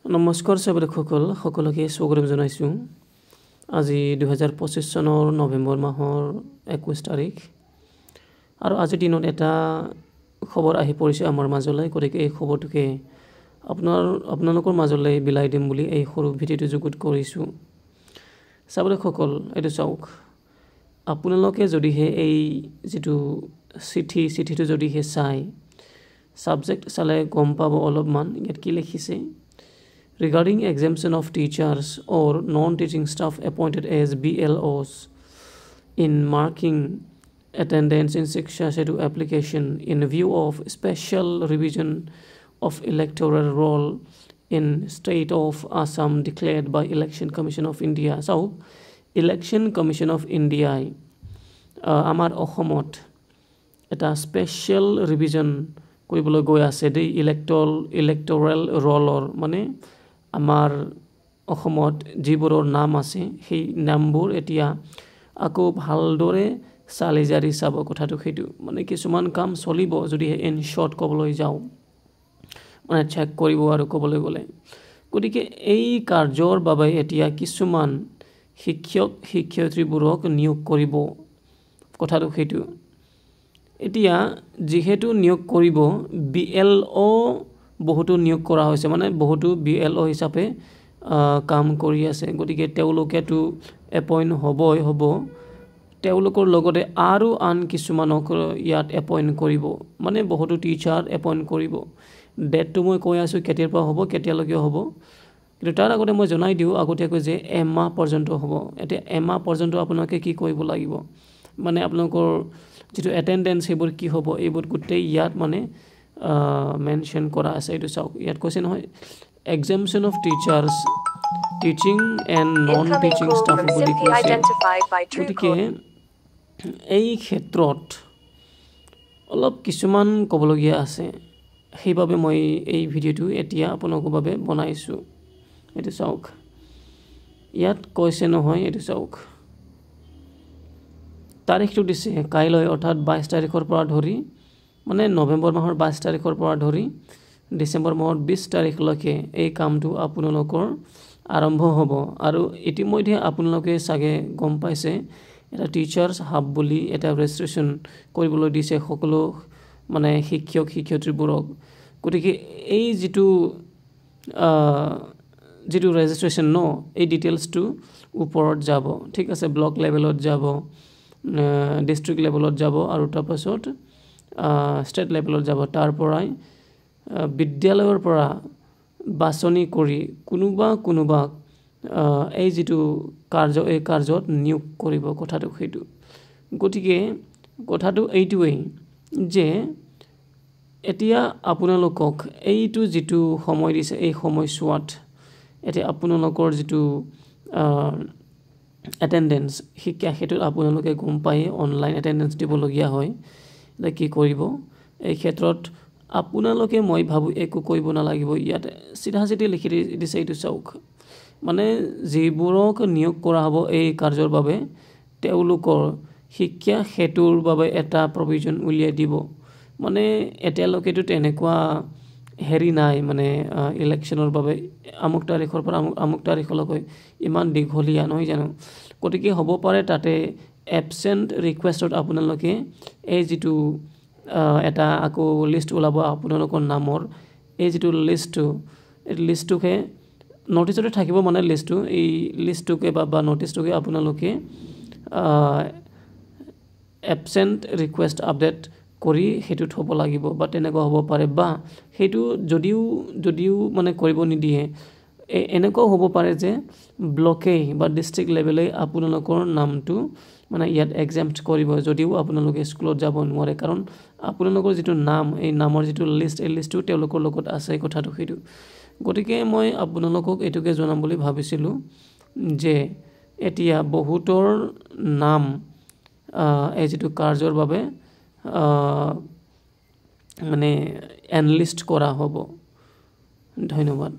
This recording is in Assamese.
নমস্কাৰ সকলোকে স্বাগতম জনাইছো আজি 2025 চনৰ নৱেম্বৰ মাহৰ 21 তাৰিখ আৰু আজি দিনত এটা খবৰ আহি পৰিছে আমাৰ মাজলৈ গতিকে এই খবৰটোকে আপোনালোকৰ মাজলৈ বিলাই দিম বুলি এই সৰু ভিডিঅ'টো যুগুত কৰিছো এইটো চাওক আপোনালোকে যদিহে এই যেটো চিঠিটো যদিহে চাই সাবজেক্ট চালে গম পাব অলপমান ইয়াত কি লিখিছে Regarding exemption of teachers or non-teaching staff appointed as BLOs in marking attendance in Shiksha Setu application in view of special revision of electoral roll in state of Assam declared by Election Commission of India. So, Election Commission of India Amar Ohomot eta special revision কৰিবলৈ গৈ আছে দেই electoral roll মানে আমাৰ অসমত যিবোৰৰ নাম আছে সেই নামবোৰ এতিয়া আকৌ ভালদৰে চালি জাৰি চাব কথাটো সেইটো মানে কিছুমান কাম চলিব যদি ইন শৰ্ট কবলৈ যাও মানে চেক কৰিব আৰু কবলৈ গলে গতিকে এই কাৰ্যৰ বাবে এতিয়া কিছুমান শিক্ষয়িত্ৰীবোৰক নিয়োগ কৰিব কথাটো সেইটো এতিয়া যেহেতু নিয়োগ কৰিব BLO বহুতো নিয়োগ কৰা হৈছে মানে বহুতো BLO হিচাপে কাম কৰি আছে গতিকে তেওঁলোকেটো এপইন্ট হ'ব তেওঁলোকৰ লগতে আৰু আন কিছুমানক ইয়াত এপইন্ট কৰিব মানে বহুতো টিচাৰ এপইন্ট কৰিব ডেটটো মই কৈ আছো কেতিয়াৰ পৰা হ'ব কেতিয়ালৈকে হ'ব কিন্তু তাৰ আগতে মই জনাই দিও আগতীয়াকৈ যে এমাহ পৰ্যন্ত হ'ব এতিয়া এমাহ পৰ্যন্ত আপোনালোকে কি কৰিব লাগিব মানে আপোনালোকৰ যেটো এটেন্ডেন্স হেবোৰ কি হ'ব এইবোৰ গুটেই ইয়াত মানে mention করা আছে এটো চাওক ইয়াত কৈছে নহয় exemption of teachers teaching and non teaching staff বুলি কৈছে গতিকে এই ক্ষেত্ৰত অলপ কিছুমান কবলগীয়া আছে সেইভাবে মই এই ভিডিওটো এতিয়া আপোনালোকৰ বাবে বনাইছো এটো চাওক ইয়াত কৈছে নহয় এটো চাওক তাৰিখটো দিছে কাইলৈ অৰ্থাৎ 22 তাৰিখৰ পৰা ধৰি মানে নৱেম্বৰ মাহৰ 22 তাৰিখৰ পৰা ধৰি ডিসেম্বৰ মাহৰ 20 তাৰিখলৈকে এই কামটো আপোনালোকৰ আৰম্ভ হ'ব আৰু ইতিমধ্যে আপোনালোকে সাগে গম পাইছে এটা টিচাৰ্স হাব বুলি এটা ৰেজিষ্ট্ৰেচন কৰিবলৈ দিছে সকলো মানে শিক্ষয়িত্ৰীবোৰক গতিকে এই যেটো ৰেজিষ্ট্ৰেচন ন এই ডিটেইলছটো ওপৰত যাব ঠিক আছে ব্লক লেভেলত যাব ডিস্ট্ৰিক্ট লেভেলত যাব আৰু তাৰপাছত স্টেট লেভেলত যাব তাৰ পৰাই বিদ্যালয়ৰ পৰা বাছনি কৰি কোনোবা এই যেটো এই কাৰ্যত নিয়োগ কৰিব কথাটো সেইটো গতিকে কথাটো এইটোৱেই যে এতিয়া আপোনালোকক এইটো যেটো সময় দিছে এই সময়ছোৱাত এতিয়া আপোনালোকৰ যেটো এটেন্ডেন্স শিক্ষা হেতুত আপোনালোকে গম পাই অনলাইন এটেন্ডেন্স দিবলগীয়া হয় এটা কি কৰিব এই ক্ষেত্ৰত আপোনালোকে মই ভাবো একো কৰিব নালাগিব ইয়াত সিধাসিধি লিখি দিছে এইটো চাওক মানে যিবোৰক নিয়োগ কৰা হ'ব এই কাৰ্যৰ বাবে তেওঁলোকৰ শিক্ষা হেতুৰ বাবে এটা প্ৰভিজন উলিয়াই দিব মানে এতিয়ালৈকেটো তেনেকুৱা হেৰি নাই মানে ইলেকশনৰ বাবে আমুক তাৰিখৰ পৰা আমুক তাৰিখলৈকে ইমান দীঘলীয়া নহয় জানো গতিকে হ'ব পাৰে তাতে এবসেন্ট ৰিকুৱেষ্টত আপোনালোকে এই যেটো এটা আকৌ লিষ্ট ওলাব আপোনালোকৰ নামৰ এই যেটো লিষ্টটোকে নোটিছতে থাকিব মানে লিষ্টটো এই লিষ্টটোকে বা নোটিছটোকে আপোনালোকে এবসেন্ট ৰিকুৱেষ্ট আপডেট কৰি হেতু থব লাগিব বা তেনেকুৱা হ'ব পাৰে বা হেতু যদিও মানে কৰিব নিদিয়ে এনেকুৱা হ'ব পাৰে যে ব্লকে বা ডিস্ট্ৰিক্ট লেভেলে আপোনালোকৰ নামটো মানে ইয়াত এক্সাম্পট কৰিব যদিও আপোনালোকে স্কুলত যাব নোৱাৰে কাৰণ আপোনালোকৰ যেটো নাম এই নামৰ যেটো লিষ্ট এই লিষ্টটো তেওঁলোকৰ লগত আছে কথাটো সেইটো গতিকে মই আপোনালোকক এটোকে জনাম বুলি ভাবিছিলো যে এতিয়া বহুতৰ নাম এই যেটো কাৰ্যৰ বাবে মানে এনলিষ্ট কৰা হ'ব ধন্যবাদ